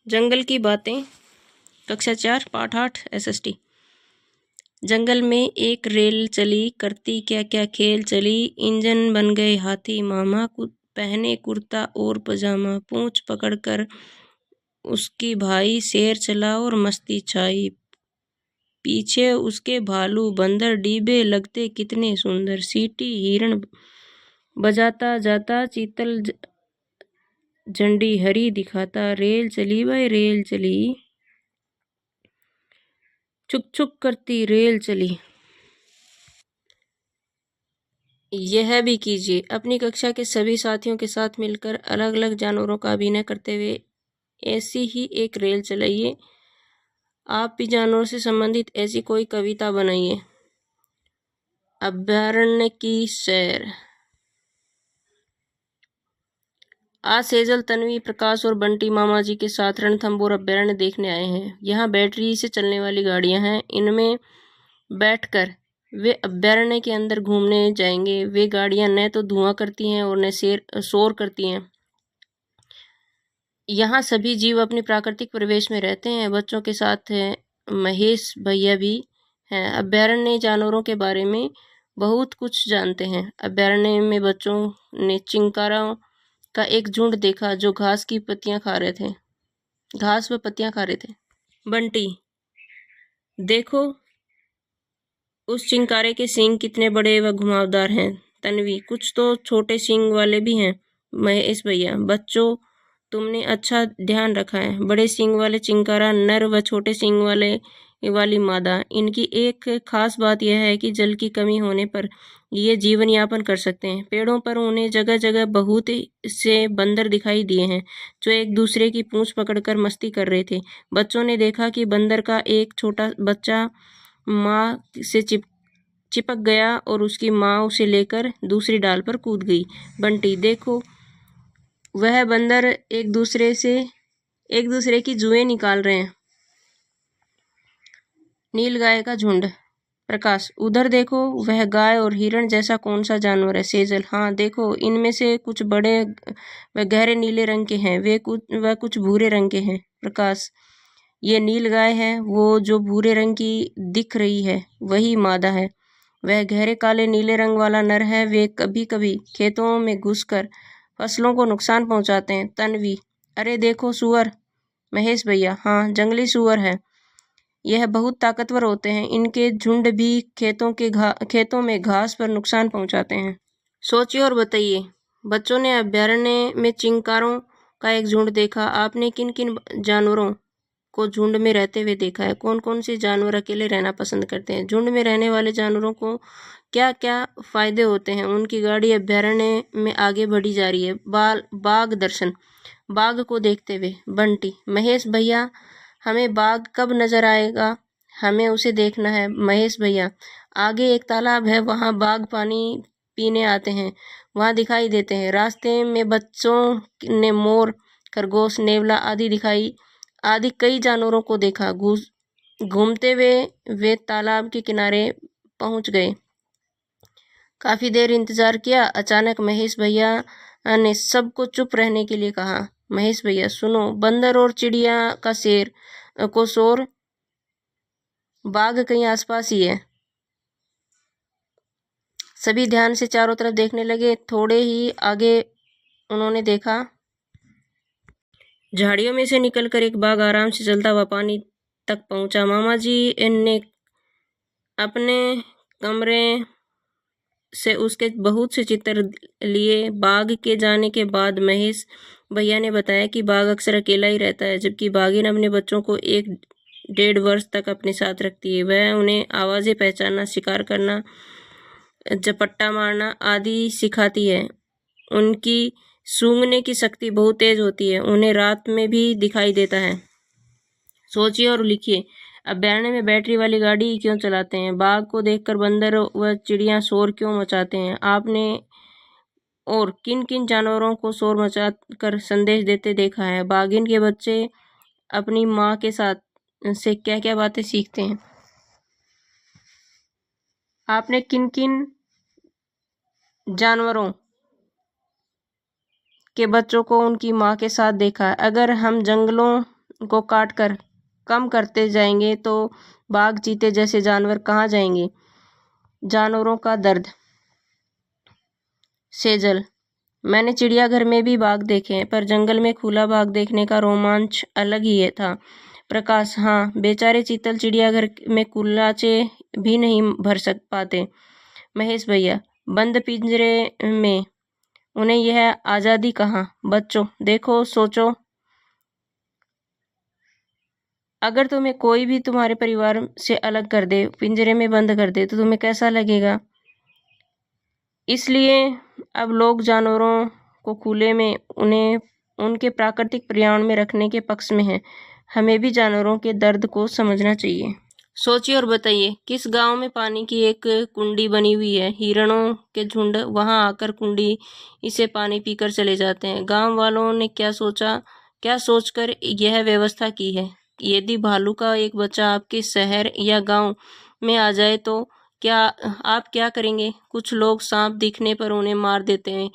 जंगल की बातें, कक्षा 4 पाठ 8 SST। जंगल में एक रेल चली, करती क्या क्या खेल चली। इंजन बन गए हाथी मामा, पहने कुर्ता और पजामा। पूंछ पकड़कर उसकी भाई शेर चला और मस्ती छाई। पीछे उसके भालू बंदर, डिब्बे लगते कितने सुंदर। सीटी हिरण बजाता जाता, चीतल झंडी हरी दिखाता। रेल चली भाई रेल चली, छुक छुक करती रेल चली। यह भी कीजिए। अपनी कक्षा के सभी साथियों के साथ मिलकर अलग अलग जानवरों का अभिनय करते हुए ऐसी ही एक रेल चलाइए। आप भी जानवरों से संबंधित ऐसी कोई कविता बनाइए। अभयारण्य की सैर। आज सेजल, तन्वी, प्रकाश और बंटी मामा जी के साथ रणथंभौर अभयारण्य देखने आए हैं। यहाँ बैटरी से चलने वाली गाड़ियां हैं। इनमें बैठकर वे अभयारण्य के अंदर घूमने जाएंगे। वे गाड़ियां न तो धुआं करती हैं और न शोर करती हैं। यहाँ सभी जीव अपने प्राकृतिक परिवेश में रहते हैं। बच्चों के साथ महेश भैया भी हैं। अभयारण्य जानवरों के बारे में बहुत कुछ जानते हैं। अभयारण्य में बच्चों ने चिंकारों का एक झुंड देखा जो घास व पत्तियां खा रहे थे। बंटी, देखो उस चिंकारे के सींग कितने बड़े व घुमावदार हैं। तन्वी, कुछ तो छोटे सींग वाले भी हैं। महेश भैया, बच्चों तुमने अच्छा ध्यान रखा है। बड़े सींग वाले चिंकारा नर व छोटे सींग वाली मादा। इनकी एक खास बात यह है कि जल की कमी होने पर ये जीवन यापन कर सकते हैं। पेड़ों पर उन्हें जगह जगह बहुत से बंदर दिखाई दिए हैं जो एक दूसरे की पूंछ पकड़कर मस्ती कर रहे थे। बच्चों ने देखा कि बंदर का एक छोटा बच्चा माँ से चिपक गया और उसकी माँ उसे लेकर दूसरी डाल पर कूद गई। बंटी, देखो वह बंदर एक दूसरे की जुएं निकाल रहे हैं। नीलगाय का झुंड। प्रकाश, उधर देखो वह गाय और हिरण जैसा कौन सा जानवर है। सेजल, हाँ देखो इनमें से कुछ बड़े व गहरे नीले रंग के हैं, वह कुछ भूरे रंग के हैं। प्रकाश, ये नीलगाय है। वो जो भूरे रंग की दिख रही है वही मादा है। वह गहरे काले नीले रंग वाला नर है। वे कभी कभी खेतों में घुसकर फसलों को नुकसान पहुंचाते हैं। तन्वी, अरे देखो सुअर। महेश भैया, हाँ जंगली सुअर है। यह बहुत ताकतवर होते हैं। इनके झुंड भी खेतों में घास पर नुकसान पहुंचाते हैं। सोचिए और बताइए। बच्चों ने अभयारण्य में चिंकारों का एक झुंड देखा। आपने किन किन जानवरों को झुंड में रहते हुए देखा है? कौन कौन से जानवर अकेले रहना पसंद करते हैं? झुंड में रहने वाले जानवरों को क्या क्या फायदे होते हैं? उनकी गाड़ी अभयारण्य में आगे बढ़ी जा रही है। बाघ दर्शन। बाघ को देखते हुए बंटी, महेश भैया हमें बाघ कब नजर आएगा? हमें उसे देखना है। महेश भैया, आगे एक तालाब है, वहाँ बाघ पानी पीने आते हैं, वहाँ दिखाई देते हैं। रास्ते में बच्चों ने मोर, खरगोश, नेवला आदि कई जानवरों को देखा। घूमते हुए वे तालाब के किनारे पहुंच गए। काफी देर इंतजार किया। अचानक महेश भैया ने सबको चुप रहने के लिए कहा। महेश भैया, सुनो, बंदर और चिड़िया का शोर, बाघ कहीं आसपास ही है। सभी ध्यान से चारों तरफ देखने लगे। थोड़े ही आगे उन्होंने देखा, झाड़ियों में से निकलकर एक बाघ आराम से चलता हुआ पानी तक पहुंचा। मामा जी ने अपने कमरे से उसके बहुत से चित्र लिए। बाघ के जाने के बाद महेश भैया ने बताया कि बाघ अक्सर अकेला ही रहता है, जबकि बाघिन अपने बच्चों को 1-1.5 वर्ष तक अपने साथ रखती है। वह उन्हें आवाजें पहचानना, शिकार करना, झपट्टा मारना आदि सिखाती है। उनकी सूंघने की शक्ति बहुत तेज होती है। उन्हें रात में भी दिखाई देता है। सोचिए और लिखिए। अभयारण्य में बैटरी वाली गाड़ी क्यों चलाते हैं? बाघ को देखकर बंदर व चिड़िया शोर क्यों मचाते हैं? आपने और किन किन जानवरों को शोर मचाकर संदेश देते देखा है? बाघिन के बच्चे अपनी माँ के साथ से क्या क्या बातें सीखते हैं? आपने किन किन जानवरों के बच्चों को उनकी माँ के साथ देखा है? अगर हम जंगलों को काट कर कम करते जाएंगे तो बाघ चीते जैसे जानवर कहाँ जाएंगे। जानवरों का दर्द। सेजल, मैंने चिड़ियाघर में भी बाघ देखे हैं, पर जंगल में खुला बाघ देखने का रोमांच अलग ही है था। प्रकाश, हाँ, बेचारे चीतल चिड़ियाघर में कुल्लाचे भी नहीं भर सक पाते। महेश भैया, बंद पिंजरे में उन्हें यह आज़ादी कहाँ। बच्चों, देखो, सोचो, अगर तुम्हें कोई भी तुम्हारे परिवार से अलग कर दे, पिंजरे में बंद कर दे, तो तुम्हें कैसा लगेगा। इसलिए अब लोग जानवरों को खुले में, उन्हें उनके प्राकृतिक पर्यावरण में रखने के पक्ष में हैं। हमें भी जानवरों के दर्द को समझना चाहिए। सोचिए और बताइए, किस गांव में पानी की एक कुंडी बनी हुई है, हिरणों के झुंड वहां आकर कुंडी इसे पानी पीकर चले जाते हैं। गांव वालों ने क्या सोचकर यह व्यवस्था की है। यदि भालू का एक बच्चा आपके शहर या गांव में आ जाए तो आप क्या करेंगे। कुछ लोग सांप दिखने पर उन्हें मार देते हैं।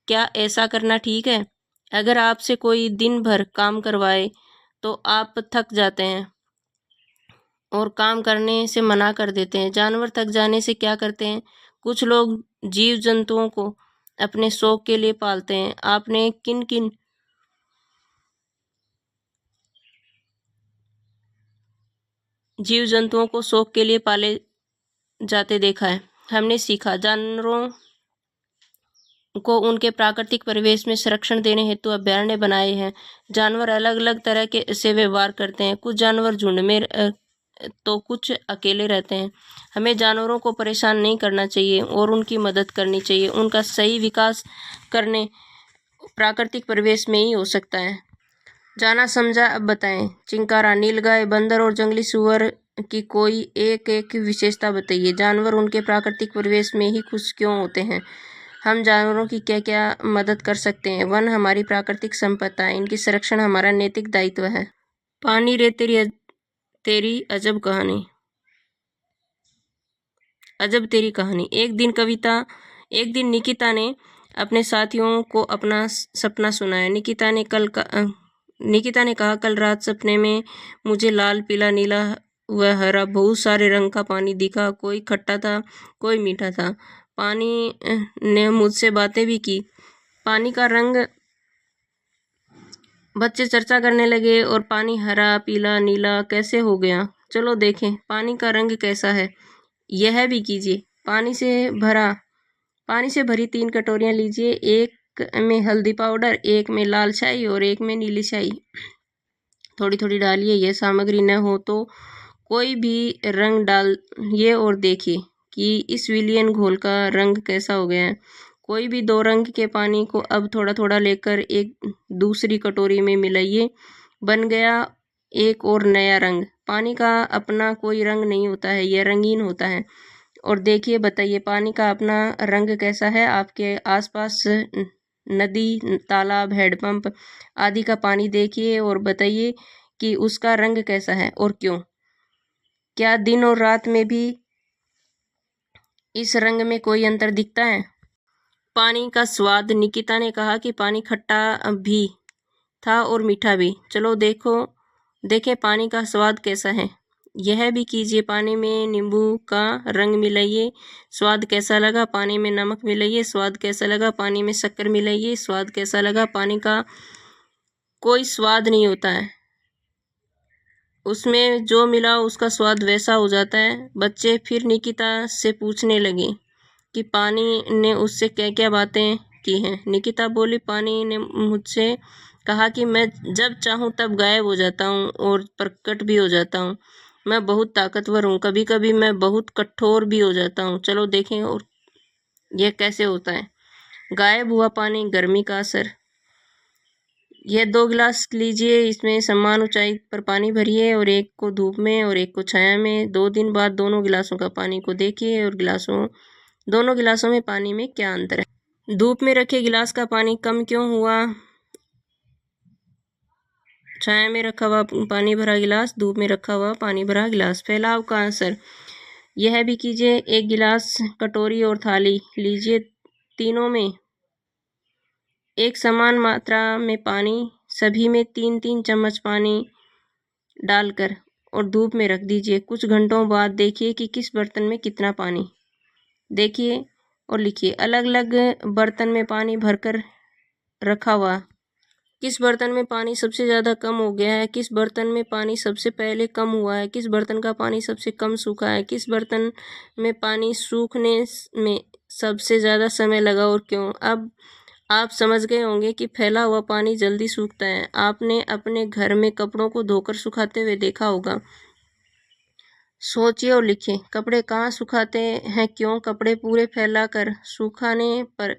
क्या ऐसा करना ठीक है। अगर आपसे कोई दिन भर काम करवाए तो आप थक जाते हैं और काम करने से मना कर देते हैं। जानवर थक जाने से क्या करते हैं। कुछ लोग जीव जंतुओं को अपने शौक के लिए पालते हैं। आपने किन किन जीव जंतुओं को शौक के लिए पाले जाते देखा है। हमने सीखा, जानवरों को उनके प्राकृतिक परिवेश में संरक्षण देने हेतु अभयारण्य बनाए हैं। जानवर अलग अलग तरह के से व्यवहार करते हैं। कुछ जानवर झुंड में तो कुछ अकेले रहते हैं। हमें जानवरों को परेशान नहीं करना चाहिए और उनकी मदद करनी चाहिए। उनका सही विकास करने प्राकृतिक परिवेश में ही हो सकता है। जाना समझा, अब बताएं। चिंकारा, नीलगाय, बंदर और जंगली सुअर की कोई एक विशेषता बताइए। जानवर उनके प्राकृतिक परिवेश में ही खुश क्यों होते हैं। हम जानवरों की क्या क्या मदद कर सकते हैं। वन हमारी प्राकृतिक संपदा है, इनकी संरक्षण हमारा नैतिक दायित्व है। पानी रे तेरी अजब कहानी, अजब तेरी कहानी। एक दिन निकिता ने अपने साथियों को अपना सपना सुनाया। निकिता ने कहा, कल रात सपने में मुझे लाल, पीला, नीला व हरा बहुत सारे रंग का पानी दिखा। कोई खट्टा था, कोई मीठा था। पानी ने मुझसे बातें भी की। पानी का रंग, बच्चे चर्चा करने लगे, और पानी हरा, पीला, नीला कैसे हो गया। चलो देखें पानी का रंग कैसा है। यह भी कीजिए। पानी से भरी 3 कटोरियां लीजिए। एक में हल्दी पाउडर, एक में लाल स्याही और एक में नीली स्याही थोड़ी थोड़ी डालिए। यह सामग्री न हो तो कोई भी रंग डालिए और देखिए कि इस विलियन घोल का रंग कैसा हो गया है। कोई भी 2 रंग के पानी को अब थोड़ा थोड़ा लेकर एक दूसरी कटोरी में मिलाइए। बन गया एक और नया रंग। पानी का अपना कोई रंग नहीं होता है, यह रंगीन होता है। और देखिए, बताइए पानी का अपना रंग कैसा है। आपके आसपास नदी, तालाब, हैंडपंप आदि का पानी देखिए और बताइए कि उसका रंग कैसा है और क्यों। क्या दिन और रात में भी इस रंग में कोई अंतर दिखता है। पानी का स्वाद, निकिता ने कहा कि पानी खट्टा भी था और मीठा भी। चलो देखें पानी का स्वाद कैसा है। यह भी कीजिए। पानी में नींबू का रंग मिलाइए, स्वाद कैसा लगा। पानी में नमक मिलाइए, स्वाद कैसा लगा। पानी में शक्कर मिलाइए, स्वाद कैसा लगा। पानी का कोई स्वाद नहीं होता है, उसमें जो मिला उसका स्वाद वैसा हो जाता है। बच्चे फिर निकिता से पूछने लगे कि पानी ने उससे क्या क्या बातें की हैं। निकिता बोली, पानी ने मुझसे कहा कि मैं जब चाहूँ तब गायब हो जाता हूँ और प्रकट भी हो जाता हूँ। मैं बहुत ताकतवर हूँ, कभी कभी मैं बहुत कठोर भी हो जाता हूँ। चलो देखें और यह कैसे होता है। गायब हुआ पानी, गर्मी का असर। यह 2 गिलास लीजिए, इसमें समान ऊंचाई पर पानी भरिए और एक को धूप में और एक को छाया में। 2 दिन बाद दोनों गिलासों का पानी को देखिए और दोनों गिलासों में पानी में क्या अंतर है। धूप में रखे गिलास का पानी कम क्यों हुआ। छाया में रखा हुआ पानी भरा गिलास, धूप में रखा हुआ पानी भरा गिलास। फैलाव का असर। यह भी कीजिए। 1 गिलास, कटोरी और थाली लीजिए, तीनों में एक समान मात्रा में पानी, सभी में 3-3 चम्मच पानी डालकर और धूप में रख दीजिए। कुछ घंटों बाद देखिए कि किस बर्तन में कितना पानी। देखिए और लिखिए। अलग अलग बर्तन में पानी भरकर रखा हुआ। किस बर्तन में पानी सबसे ज़्यादा कम हो गया है, किस बर्तन में पानी सबसे पहले कम हुआ है, किस बर्तन का पानी सबसे कम सूखा है, किस बर्तन में पानी सूखने में सबसे ज़्यादा समय लगा और क्यों। अब आप समझ गए होंगे कि फैला हुआ पानी जल्दी सूखता है। आपने अपने घर में कपड़ों को धोकर सुखाते हुए देखा होगा। सोचिए और लिखिए। कपड़े कहाँ सुखाते हैं, क्यों। कपड़े पूरे फैलाकर सुखाने पर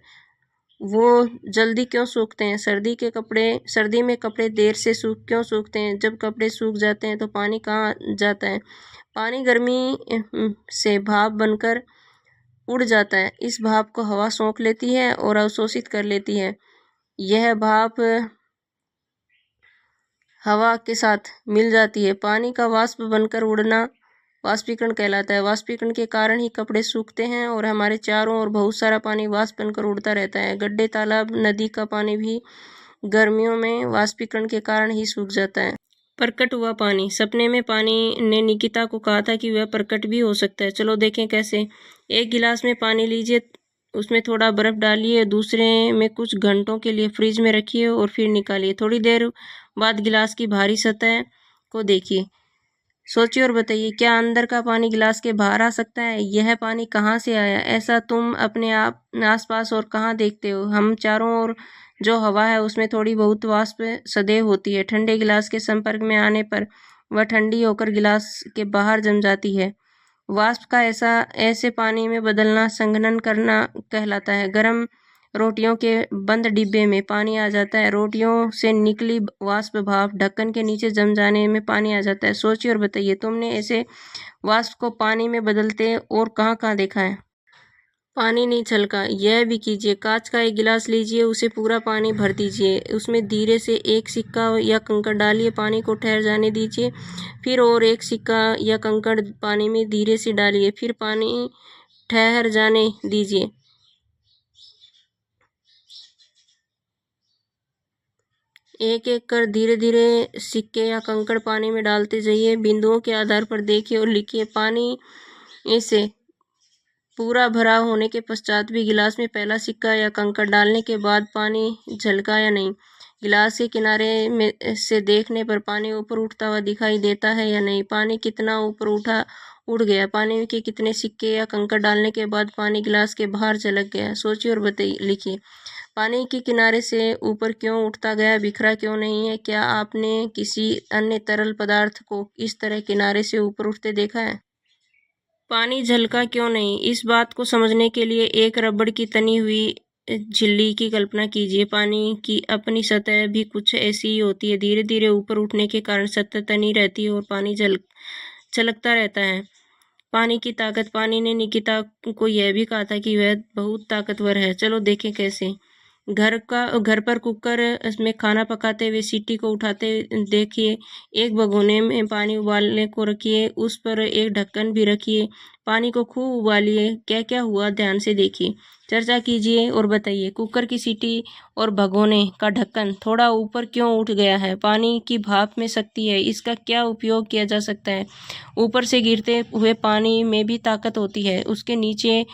वो जल्दी क्यों सूखते हैं। सर्दी में कपड़े देर से क्यों सूखते हैं। जब कपड़े सूख जाते हैं तो पानी कहाँ जाता है। पानी गर्मी से भाप बनकर उड़ जाता है। इस भाप को हवा सोख लेती है और अवशोषित कर लेती है। यह भाप हवा के साथ मिल जाती है। पानी का वाष्प बनकर उड़ना वाष्पीकरण कहलाता है। वाष्पीकरण के कारण ही कपड़े सूखते हैं और हमारे चारों ओर बहुत सारा पानी वाष्प बनकर उड़ता रहता है। गड्ढे, तालाब, नदी का पानी भी गर्मियों में वाष्पीकरण के कारण ही सूख जाता है। प्रकट हुआ पानी। सपने में पानी ने निकिता को कहा था कि वह प्रकट भी हो सकता है। चलो देखें कैसे। एक गिलास में पानी लीजिए, उसमें थोड़ा बर्फ डालिए, दूसरे में कुछ घंटों के लिए फ्रिज में रखिए और फिर निकालिए। थोड़ी देर बाद गिलास की बाहरी सतह को देखिए। सोचिए और बताइए, क्या अंदर का पानी गिलास के बाहर आ सकता है। यह पानी कहाँ से आया। ऐसा तुम अपने आप आसपास और कहाँ देखते हो। हम चारों ओर जो हवा है उसमें थोड़ी बहुत वाष्प सदैव होती है। ठंडे गिलास के संपर्क में आने पर वह ठंडी होकर गिलास के बाहर जम जाती है। वाष्प का ऐसे पानी में बदलना संघनन करना कहलाता है। गर्म रोटियों के बंद डिब्बे में पानी आ जाता है। रोटियों से निकली वाष्प भाप ढक्कन के नीचे जम जाने में पानी आ जाता है। सोचिए और बताइए, तुमने ऐसे वाष्प को पानी में बदलते और कहाँ कहाँ देखा है। पानी नहीं छलका। यह भी कीजिए। कांच का एक गिलास लीजिए, उसे पूरा पानी भर दीजिए, उसमें धीरे से एक सिक्का या कंकड़ डालिए, पानी को ठहर जाने दीजिए, फिर और एक सिक्का या कंकड़ पानी में धीरे से डालिए, फिर पानी ठहर जाने दीजिए। एक एक कर धीरे धीरे सिक्के या कंकड़ पानी में डालते जाइए। बिंदुओं के आधार पर देखिए और लिखिए। पानी इसे पूरा भरा होने के पश्चात भी गिलास में पहला सिक्का या कंकड़ डालने के बाद पानी झलका या नहीं। गिलास के किनारे में से देखने पर पानी ऊपर उठता हुआ दिखाई देता है या नहीं। पानी कितना ऊपर उड़ गया। पानी के कितने सिक्के या कंकड़ डालने के बाद पानी गिलास के बाहर झलक गया। सोचिए और बताइए, लिखिए। पानी के किनारे से ऊपर क्यों उठता गया, बिखरा क्यों नहीं है। क्या आपने किसी अन्य तरल पदार्थ को इस तरह किनारे से ऊपर उठते देखा है। पानी झलका क्यों नहीं। इस बात को समझने के लिए एक रबड़ की तनी हुई झिल्ली की कल्पना कीजिए। पानी की अपनी सतह भी कुछ ऐसी ही होती है। धीरे धीरे ऊपर उठने के कारण सतह तनी रहती है और पानी छलकता रहता है। पानी की ताकत। पानी ने निकिता को यह भी कहा था कि वह बहुत ताकतवर है। चलो देखें कैसे। घर पर कुकर में खाना पकाते हुए सीटी को उठाते देखिए। एक भगोने में पानी उबालने को रखिए, उस पर एक ढक्कन भी रखिए, पानी को खूब उबालिए। क्या क्या हुआ ध्यान से देखिए, चर्चा कीजिए और बताइए। कुकर की सीटी और भगोने का ढक्कन थोड़ा ऊपर क्यों उठ गया है। पानी की भाप में शक्ति है, इसका क्या उपयोग किया जा सकता है। ऊपर से गिरते हुए पानी में भी ताकत होती है। उसके नीचे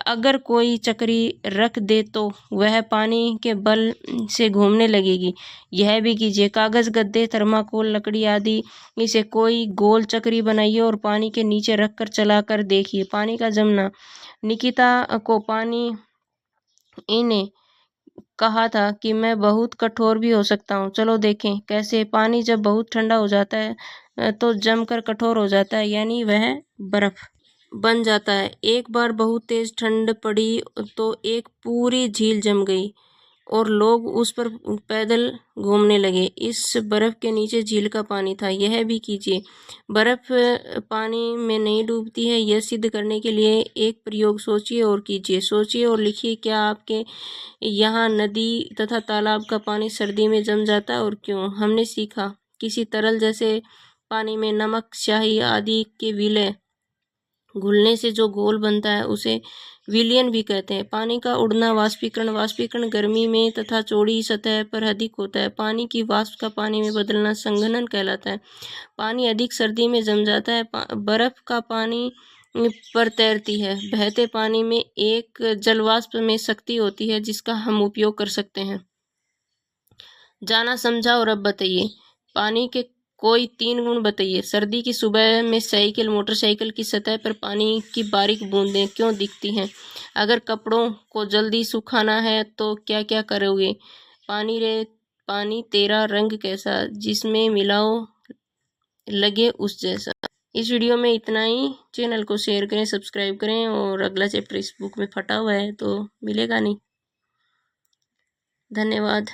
अगर कोई चक्री रख दे तो वह पानी के बल से घूमने लगेगी। यह भी कीजिए। कागज, गद्दे, थर्माकोल, लकड़ी आदि इसे कोई गोल चक्री बनाइए और पानी के नीचे रखकर चलाकर देखिए पानी का जमना। निकिता को पानी इन्हें कहा था कि मैं बहुत कठोर भी हो सकता हूँ। चलो देखें कैसे। पानी जब बहुत ठंडा हो जाता है तो जमकर कठोर हो जाता है, यानी वह बर्फ बन जाता है। एक बार बहुत तेज ठंड पड़ी तो एक पूरी झील जम गई और लोग उस पर पैदल घूमने लगे। इस बर्फ के नीचे झील का पानी था। यह भी कीजिए। बर्फ पानी में नहीं डूबती है, यह सिद्ध करने के लिए एक प्रयोग सोचिए और कीजिए। सोचिए और लिखिए। क्या आपके यहाँ नदी तथा तालाब का पानी सर्दी में जम जाता है और क्यों। हमने सीखा। किसी तरल जैसे पानी में नमक, स्याही आदि के विलय घुलने से जो घोल बनता है उसे विलयन भी कहते हैं। पानी का उड़ना, वाष्पीकरण। वाष्पीकरण गर्मी में तथा चौड़ी सतह पर अधिक होता है। पानी की वाष्प का पानी में बदलना संघनन कहलाता है। पानी अधिक सर्दी में जम जाता है। बर्फ का पानी पर तैरती है। बहते पानी में एक जलवाष्प में शक्ति होती है जिसका हम उपयोग कर सकते हैं। जाना समझा और अब बताइए। पानी के कोई 3 गुण बताइए। सर्दी की सुबह में साइकिल, मोटरसाइकिल की सतह पर पानी की बारीक बूंदें क्यों दिखती हैं? अगर कपड़ों को जल्दी सुखाना है तो क्या क्या करोगे? पानी तेरा रंग कैसा, जिसमें मिलाओ लगे उस जैसा। इस वीडियो में इतना ही। चैनल को शेयर करें, सब्सक्राइब करें, और अगला चैप्टर इस बुक में फटा हुआ है तो मिलेगा नहीं। धन्यवाद।